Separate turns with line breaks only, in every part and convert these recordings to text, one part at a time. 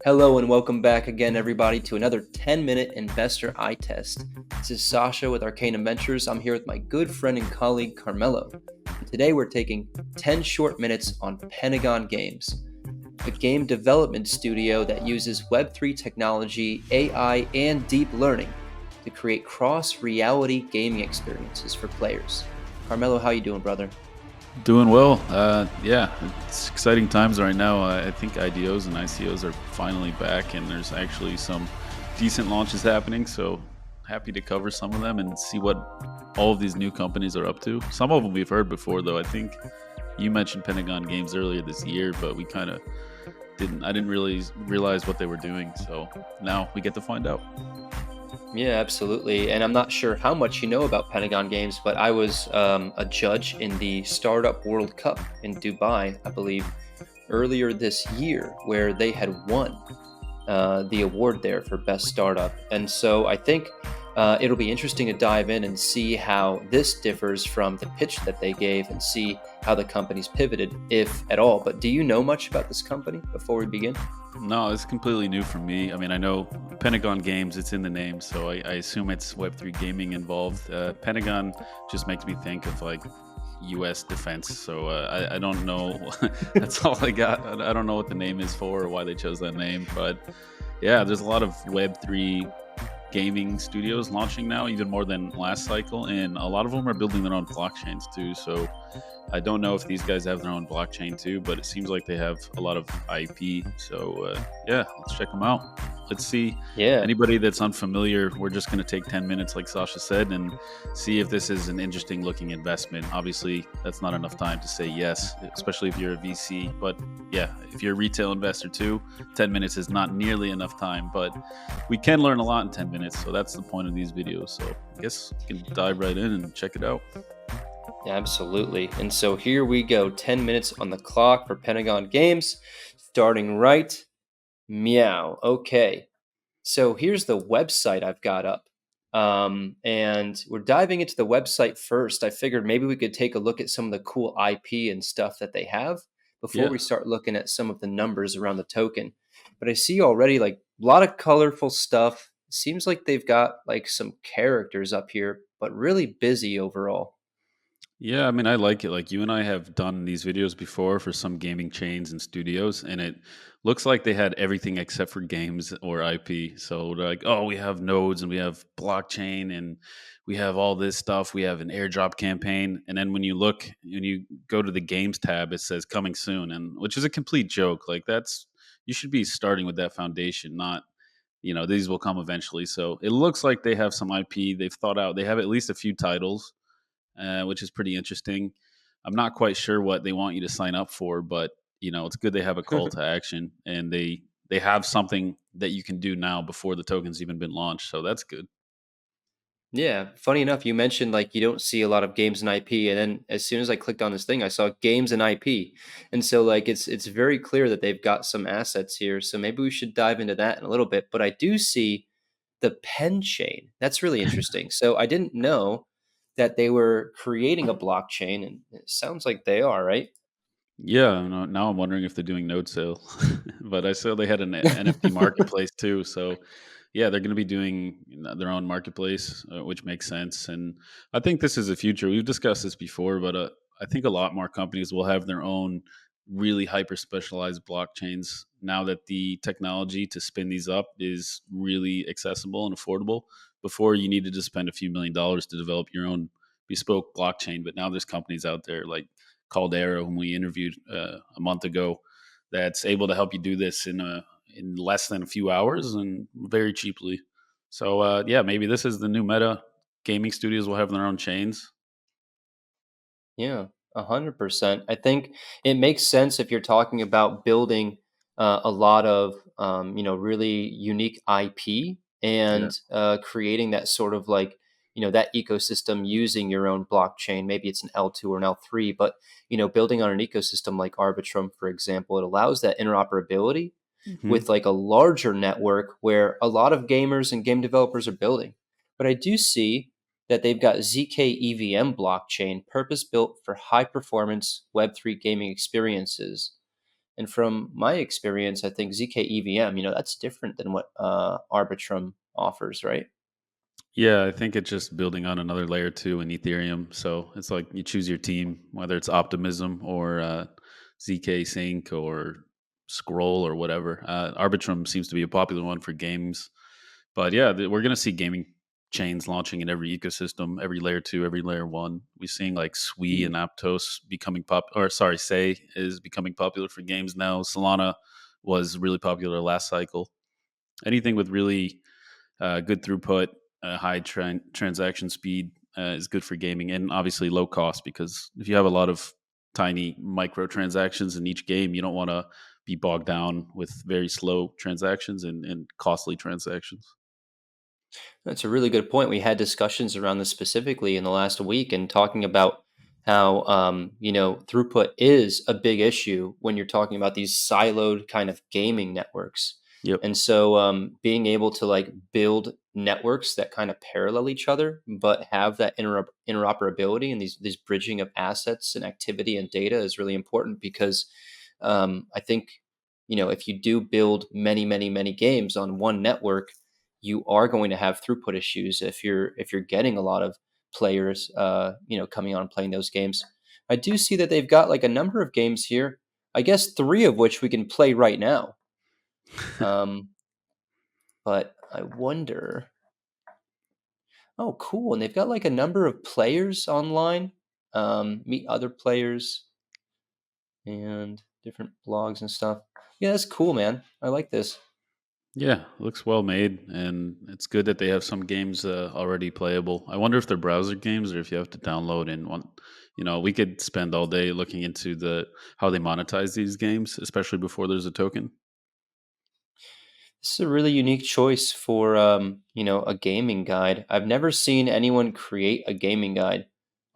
Hello and welcome back again, everybody, to another 10-minute investor eye test. This is Sasha with Arcanum Ventures. I'm here with my good friend and colleague Carmelo. And today we're taking 10 short minutes on Pentagon Games, a game development studio that uses Web3 technology, AI, and deep learning to create cross-reality gaming experiences for players. Carmelo, how you doing, brother?
Doing well. Yeah, it's exciting times right now. I think IDOs and ICOs are finally back, and there's actually some decent launches happening. So happy to cover some of them and see what all of these new companies are up to. Some of them we've heard before, though. I think you mentioned Pentagon Games earlier this year, but we kind of didn't. I didn't really realize what they were doing. So now we get to find out.
Yeah, absolutely. And I'm not sure how much you know about Pentagon Games, but I was a judge in the Startup World Cup in Dubai, I believe, earlier this year, where they had won the award there for Best Startup. And so I think it'll be interesting to dive in and see how this differs from the pitch that they gave and see how the company's pivoted, if at all. But do you know much about this company before we begin?
No, it's completely new for me. I mean, I know Pentagon Games, it's in the name, so I assume it's Web3 gaming involved. Pentagon just makes me think of like US defense. So I don't know. That's all I got. I don't know what the name is for or why they chose that name. But yeah, there's a lot of Web3 gaming studios launching now, even more than last cycle. And a lot of them are building their own blockchains too. So I don't know if these guys have their own blockchain too, but it seems like they have a lot of IP. So yeah, let's check them out. Let's see.
Yeah.
Anybody that's unfamiliar, we're just going to take 10 minutes, like Sasha said, and see if this is an interesting looking investment. Obviously, that's not enough time to say yes, especially if you're a VC. But yeah, if you're a retail investor too, 10 minutes is not nearly enough time, but we can learn a lot in 10 minutes. So that's the point of these videos. So I guess we can dive right in and check it out.
Absolutely. And so here we go 10 minutes on the clock for Pentagon Games, starting right. Meow. Okay. So here's the website I've got up. And we're diving into the website first. I figured maybe we could take a look at some of the cool IP and stuff that they have before
Yeah.
we start looking at some of the numbers around the token. But I see already like a lot of colorful stuff. Seems like they've got like some characters up here, but really busy overall.
Yeah, I mean, I like it. Like you and I have done these videos before for some gaming chains and studios, and it looks like they had everything except for games or IP. So they're like, oh, we have nodes and we have blockchain and we have all this stuff. We have an airdrop campaign. And then when you go to the games tab, it says coming soon, and which is a complete joke. Like you should be starting with that foundation, not, these will come eventually. So it looks like they have some IP they've thought out. They have at least a few titles, which is pretty interesting. I'm not quite sure what they want you to sign up for, but it's good they have a call to action and they have something that you can do now before the token's even been launched. So that's good.
Yeah, funny enough, you mentioned like you don't see a lot of games and IP, and then as soon as I clicked on this thing, I saw games and IP, and so like it's very clear that they've got some assets here. So maybe we should dive into that in a little bit. But I do see the Penchain. That's really interesting. So I didn't know that they were creating a blockchain, and it sounds like they are, right?
Yeah, now I'm wondering if they're doing node sale, but I saw they had an NFT marketplace too. So yeah, they're going to be doing their own marketplace, which makes sense. And I think this is the future. We've discussed this before, but I think a lot more companies will have their own really hyper specialized blockchains now that the technology to spin these up is really accessible and affordable. Before, you needed to spend a few $1 million to develop your own bespoke blockchain, but now there's companies out there like Caldera, whom we interviewed a month ago, that's able to help you do this in less than a few hours and very cheaply. So yeah, maybe this is the new meta. Gaming studios will have their own chains.
Yeah, 100%. I think it makes sense if you're talking about building a lot of really unique IP
Yeah.
and creating that sort of like that ecosystem using your own blockchain. Maybe it's an L2 or an L3, but building on an ecosystem like Arbitrum, for example, it allows that interoperability
Hmm.
with like a larger network where a lot of gamers and game developers are building. But I do see that they've got zkEVM blockchain purpose built for high performance Web3 gaming experiences. And from my experience, I think zkEVM, that's different than what Arbitrum offers, right?
Yeah, I think it's just building on another layer two in Ethereum. So it's like you choose your team, whether it's Optimism or ZK Sync or Scroll or whatever. Arbitrum seems to be a popular one for games. But yeah, we're going to see gaming chains launching in every ecosystem, every layer two, every layer one. We're seeing like Sui
Yeah.
and Aptos becoming or sorry, Say is becoming popular for games now. Solana was really popular last cycle. Anything with really good throughput, high transaction speed is good for gaming, and obviously low cost because if you have a lot of tiny microtransactions in each game, you don't want to be bogged down with very slow transactions and costly transactions.
That's a really good point. We had discussions around this specifically in the last week and talking about how, throughput is a big issue when you're talking about these siloed kind of gaming networks.
Yep.
And so being able to like build networks that kind of parallel each other, but have that interoperability and these bridging of assets and activity and data is really important because I think, if you do build many, many, many games on one network, you are going to have throughput issues if you're getting a lot of players coming on and playing those games. I do see that they've got like a number of games here. I guess three of which we can play right now. Um, but I wonder. Oh, cool! And they've got like a number of players online. Meet other players and different blogs and stuff. Yeah, that's cool, man. I like this.
Yeah, looks well made, and it's good that they have some games already playable. I wonder if they're browser games or if you have to download and want. We could spend all day looking into the how they monetize these games, especially before there's a token.
This is a really unique choice for a gaming guide. I've never seen anyone create a gaming guide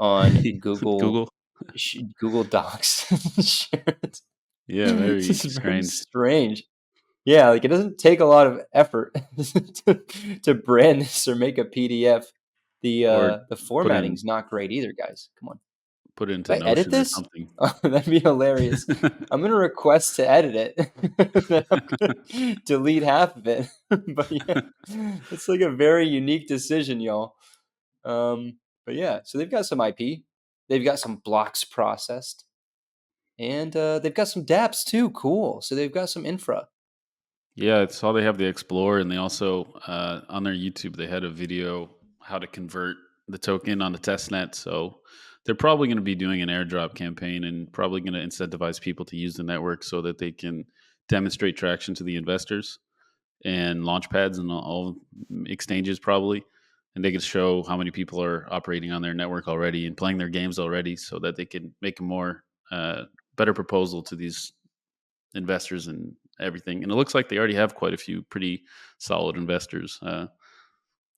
on
Google.
Google Docs. Sure,
Yeah,
this
very
is very
strange.
strange. Yeah, like it doesn't take a lot of effort to brand this or make a PDF. The
Or
uh, the
put in
formatting's not great either, guys. Come on.
put it into
If I edit
Notion or
this?
something.
Oh, that'd be hilarious. I'm gonna request to edit it. Then I'm gonna delete half of it. But yeah, it's like a very unique decision, y'all. But yeah, so they've got some IP, they've got some blocks processed, and they've got some DApps too. Cool. So they've got some infra.
Yeah, it's how they have the Explorer, and they also on their YouTube they had a video how to convert the token on the testnet. So they're probably going to be doing an airdrop campaign and probably going to incentivize people to use the network so that they can demonstrate traction to the investors and launch pads and all exchanges probably, and they could show how many people are operating on their network already and playing their games already, so that they can make a more better proposal to these investors and everything. And it looks like they already have quite a few pretty solid investors. Animoca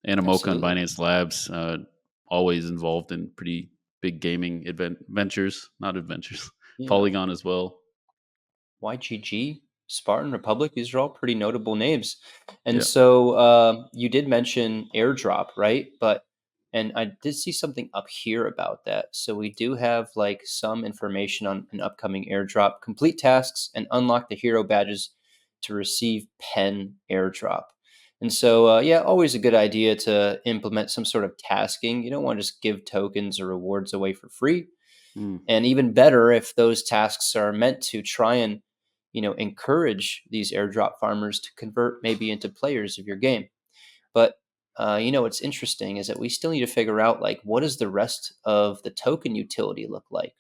and
Absolutely.
Binance Labs, always involved in pretty big gaming ventures, not adventures.
Yeah.
Polygon as well.
YGG, Spartan Republic, these are all pretty notable names. And
Yeah.
so you did mention airdrop, right? And I did see something up here about that. So we do have like some information on an upcoming airdrop. Complete tasks and unlock the hero badges to receive pen airdrop. And so, yeah, always a good idea to implement some sort of tasking. You don't want to just give tokens or rewards away for free.
Mm.
And even better if those tasks are meant to try and encourage these airdrop farmers to convert maybe into players of your game. But what's interesting is that we still need to figure out like what does the rest of the token utility look like.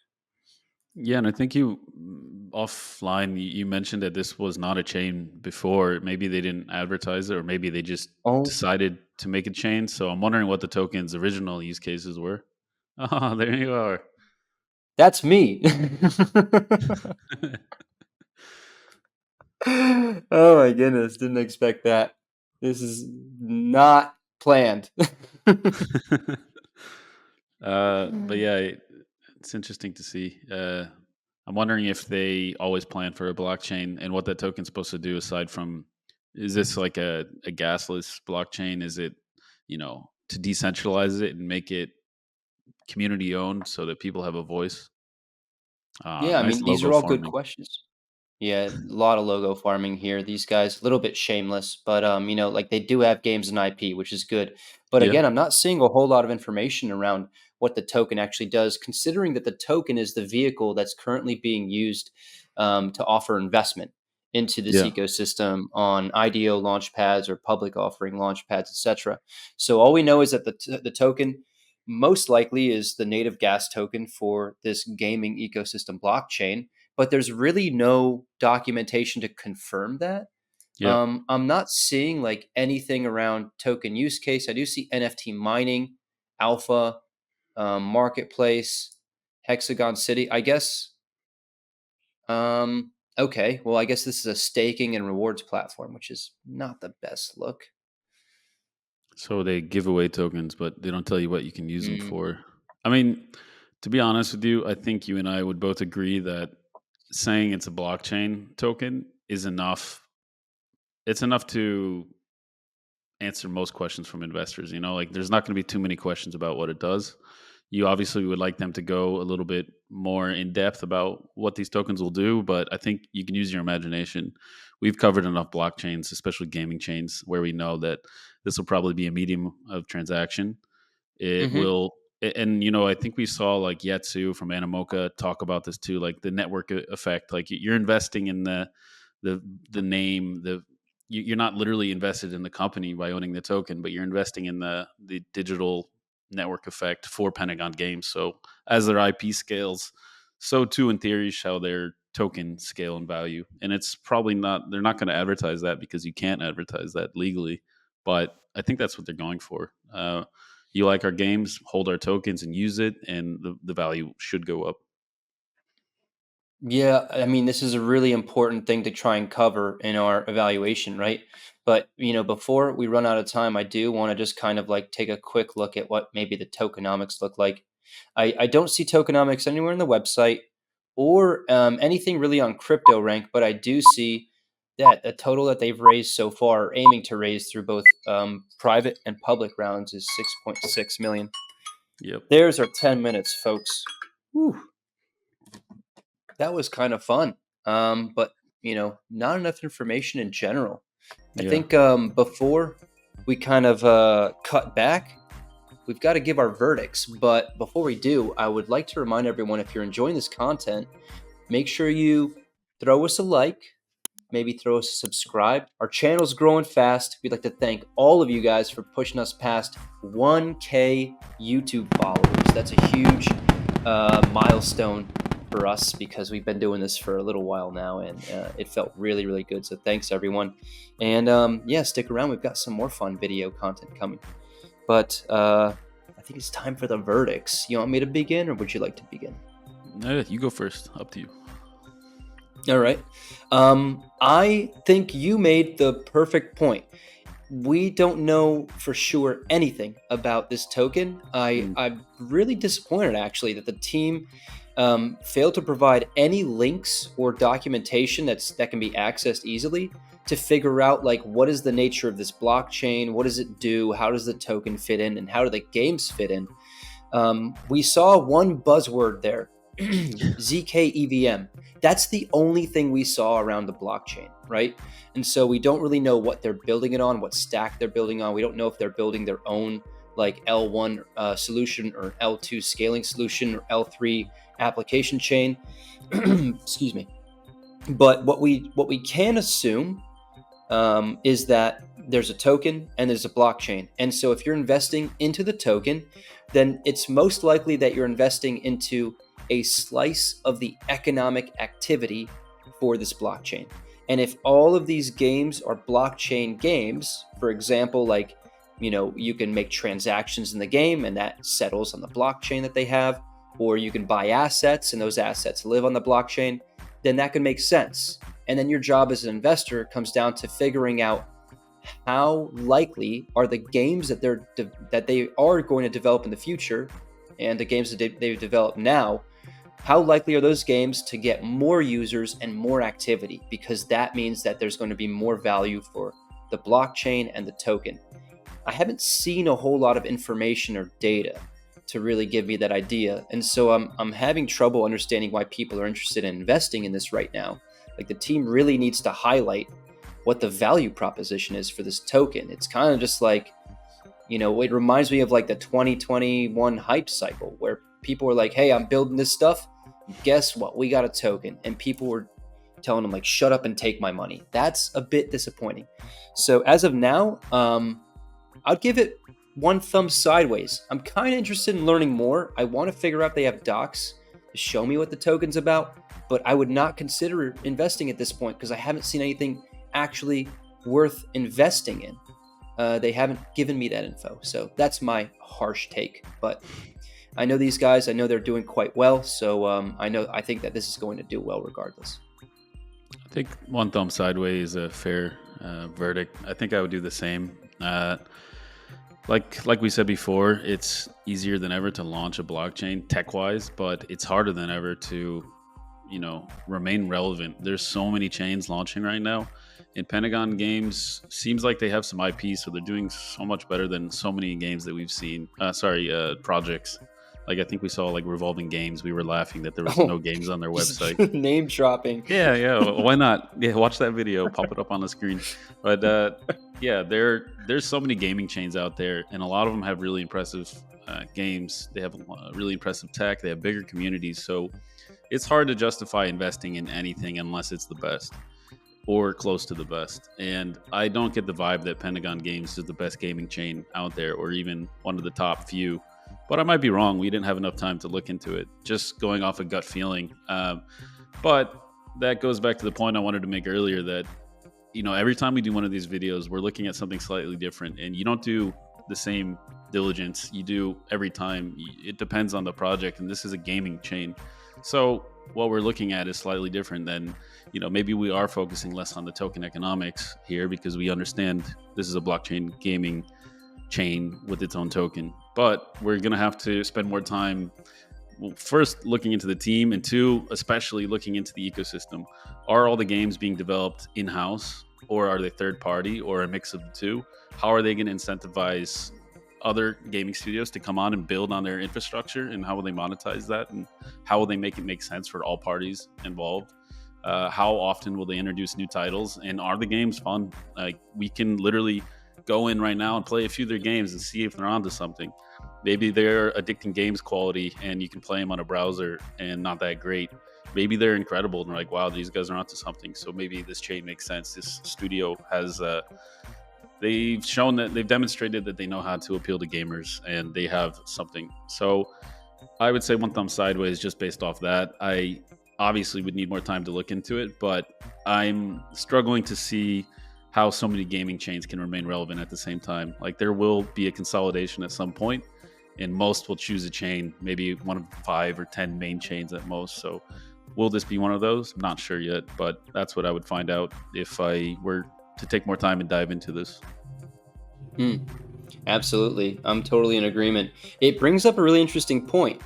Yeah, and I think you offline you mentioned that this was not a chain before. Maybe they didn't advertise it, or maybe they just
Oh,
decided to make a chain. So I'm wondering what the token's original use cases were. Oh, there you are.
that's me. Oh my goodness, didn't expect that. This is not planned.
But yeah, it's interesting to see. I'm wondering if they always plan for a blockchain and what that token's supposed to do aside from, is this like a gasless blockchain? Is it, to decentralize it and make it community owned so that people have a voice?
Yeah, I
Nice
mean, these
logo
are all
for
good
me.
questions. Yeah, a lot of logo farming here. These guys, a little bit shameless, but like they do have games and IP, which is good. But
Yeah,
again, I'm not seeing a whole lot of information around what the token actually does, considering that the token is the vehicle that's currently being used to offer investment into this
yeah,
ecosystem on IDO launch pads or public offering launch pads, etc. So all we know is that the token most likely is the native gas token for this gaming ecosystem blockchain, but there's really no documentation to confirm that.
yeah.
I'm not seeing like anything around token use case. I do see NFT mining, alpha, marketplace, Hexagon City. I guess. Okay. Well, I guess this is a staking and rewards platform, which is not the best look.
So they give away tokens, but they don't tell you what you can use them
Mm,
for. I mean, to be honest with you, I think you and I would both agree that saying it's a blockchain token is enough. It's enough to answer most questions from investors. Like there's not going to be too many questions about what it does. You obviously would like them to go a little bit more in depth about what these tokens will do, but I think you can use your imagination. We've covered enough blockchains, especially gaming chains, where we know that this will probably be a medium of transaction. It
mm-hmm.
will, and I think we saw like Yetsu from Animoca talk about this too, like the network effect. Like you're investing in the the name, you're not literally invested in the company by owning the token, but you're investing in the digital network effect for Pentagon Games. So as their IP scales, so too in theory shall their token scale in value. And it's probably not they're not going to advertise that because you can't advertise that legally. But I think that's what they're going for. You like our games, hold our tokens and use it, and the value should go up.
Yeah, I mean, this is a really important thing to try and cover in our evaluation, right? But, before we run out of time, I do want to just kind of like take a quick look at what maybe the tokenomics look like. I don't see tokenomics anywhere in the website or anything really on crypto rank, but I do see that the total that they've raised so far, aiming to raise through both private and public rounds, is 6.6 million.
Yep.
There's our 10 minutes, folks. Whew. That was kind of fun. But not enough information in general. I
Yeah.
think before we kind of cut back, we've got to give our verdicts. But before we do, I would like to remind everyone, if you're enjoying this content, make sure you throw us a like, maybe throw us a subscribe. Our channel's growing fast. We'd like to thank all of you guys for pushing us past 1K YouTube followers. That's a huge milestone for us because we've been doing this for a little while now, and it felt really, really good. So thanks, everyone. And yeah, stick around. We've got some more fun video content coming. But I think it's time for the verdicts. You want me to begin, or would you like to begin?
You go first. Up to you.
All right. I think you made the perfect point. We don't know for sure anything about this token.
Mm,
I'm really disappointed, actually, that the team failed to provide any links or documentation that can be accessed easily to figure out like what is the nature of this blockchain, what does it do, how does the token fit in, and how do the games fit in. We saw one buzzword there, zkEVM. That's the only thing we saw around the blockchain, right? And so we don't really know what they're building it on, what stack they're building on. We don't know if they're building their own like L1 solution or L2 scaling solution or L3 application chain. Excuse me. But what we can assume is that there's a token and there's a blockchain. And so if you're investing into the token, then it's most likely that you're investing into a slice of the economic activity for this blockchain. And if all of these games are blockchain games, for example, like, you can make transactions in the game and that settles on the blockchain that they have, or you can buy assets and those assets live on the blockchain, then that can make sense. And then your job as an investor comes down to figuring out how likely are the games that they are going to develop in the future, and the games that they've developed now, how likely are those games to get more users and more activity? Because that means that there's going to be more value for the blockchain and the token. I haven't seen a whole lot of information or data to really give me that idea. And so I'm having trouble understanding why people are interested in investing in this right now. Like the team really needs to highlight what the value proposition is for this token. It's kind of just like, it reminds me of like the 2021 hype cycle where people were like, hey, I'm building this stuff. Guess what? We got a token. And people were telling them like, shut up and take my money. That's a bit disappointing. So as of now, I'd give it one thumb sideways. I'm kind of interested in learning more. I want to figure out if they have docs to show me what the token's about, but I would not consider investing at this point because I haven't seen anything actually worth investing in. They haven't given me that info. So that's my harsh take. But I know these guys. I know they're doing quite well. So I think that this is going to do well regardless.
I think one thumb sideways is a fair verdict. I think I would do the same. Like we said before, it's easier than ever to launch a blockchain tech-wise, but it's harder than ever to, remain relevant. There's so many chains launching right now. And Pentagon Games seems like they have some IP, so they're doing so much better than so many games that we've seen. Projects. Like I think we saw like Revolving Games. We were laughing that there was no games on their website.
Name dropping.
Yeah. Why not? Yeah, watch that video. Pop it up on the screen. But there's so many gaming chains out there, and a lot of them have really impressive games. They have really impressive tech. They have bigger communities. So it's hard to justify investing in anything unless it's the best or close to the best. And I don't get the vibe that Pentagon Games is the best gaming chain out there, or even one of the top few. But I might be wrong. We didn't have enough time to look into it. Just going off a gut feeling. But that goes back to the point I wanted to make earlier that, every time we do one of these videos, we're looking at something slightly different. And you don't do the same diligence you do every time. It depends on the project. And this is a gaming chain. So what we're looking at is slightly different than, maybe we are focusing less on the token economics here because we understand this is a blockchain gaming chain with its own token. But we're going to have to spend more time, first, looking into the team, and two, especially looking into the ecosystem. Are all the games being developed in-house, or are they third-party, or a mix of the two? How are they going to incentivize other gaming studios to come on and build on their infrastructure, and how will they monetize that, and how will they make it make sense for all parties involved? How often will they introduce new titles, and are the games fun? Like, we can literally go in right now and play a few of their games and see if they're onto something. Maybe they're addicting games quality and you can play them on a browser and not that great. Maybe they're incredible and they're like, wow, these guys are onto something. So maybe this chain makes sense. This studio has, they've demonstrated that they know how to appeal to gamers and they have something. So I would say one thumb sideways just based off that. I obviously would need more time to look into it, but I'm struggling to see how so many gaming chains can remain relevant at the same time. Like there will be a consolidation at some point, and most will choose a chain, maybe one of 5 or 10 main chains at most. So will this be one of those? I'm not sure yet, but that's what I would find out if I were to take more time and dive into this.
Absolutely. I'm totally in agreement. It brings up a really interesting point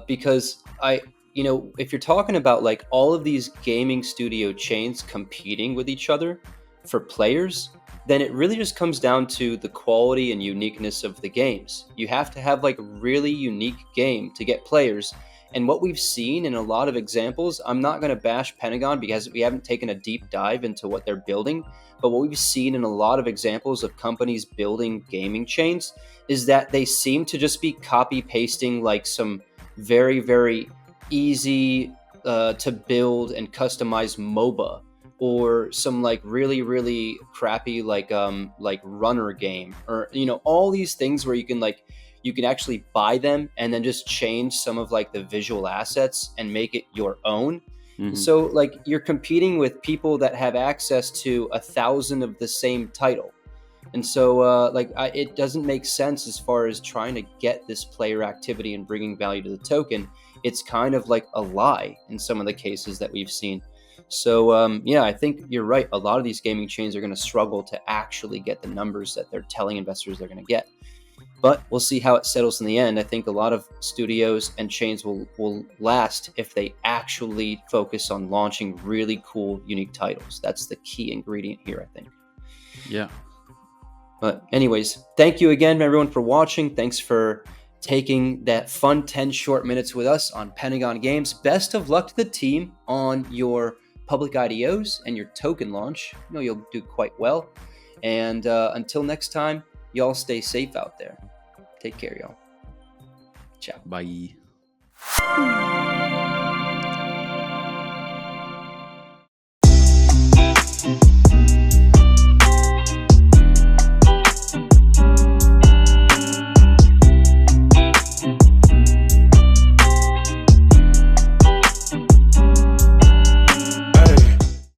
because if you're talking about like all of these gaming studio chains competing with each other for players, then it really just comes down to the quality and uniqueness of the games. You have to have like a really unique game to get players. And what we've seen in a lot of examples, I'm not going to bash Pentagon because we haven't taken a deep dive into what they're building, but what we've seen in a lot of examples of companies building gaming chains is that they seem to just be copy pasting like some very, very easy to build and customize MOBA, or some like really, really crappy like runner game, or all these things where you can actually buy them and then just change some of like the visual assets and make it your own. Mm-hmm. So like you're competing with people that have access to 1,000 of the same title. And so it doesn't make sense as far as trying to get this player activity and bringing value to the token. It's kind of like a lie in some of the cases that we've seen. So, I think you're right. A lot of these gaming chains are going to struggle to actually get the numbers that they're telling investors they're going to get. But we'll see how it settles in the end. I think a lot of studios and chains will last if they actually focus on launching really cool, unique titles. That's the key ingredient here, I think.
Yeah.
But anyways, thank you again, everyone, for watching. Thanks for taking that fun 10 short minutes with us on Pentagon Games. Best of luck to the team on your public IDOs and your token launch, you'll do quite well. And until next time, y'all stay safe out there. Take care, y'all. Ciao.
Bye.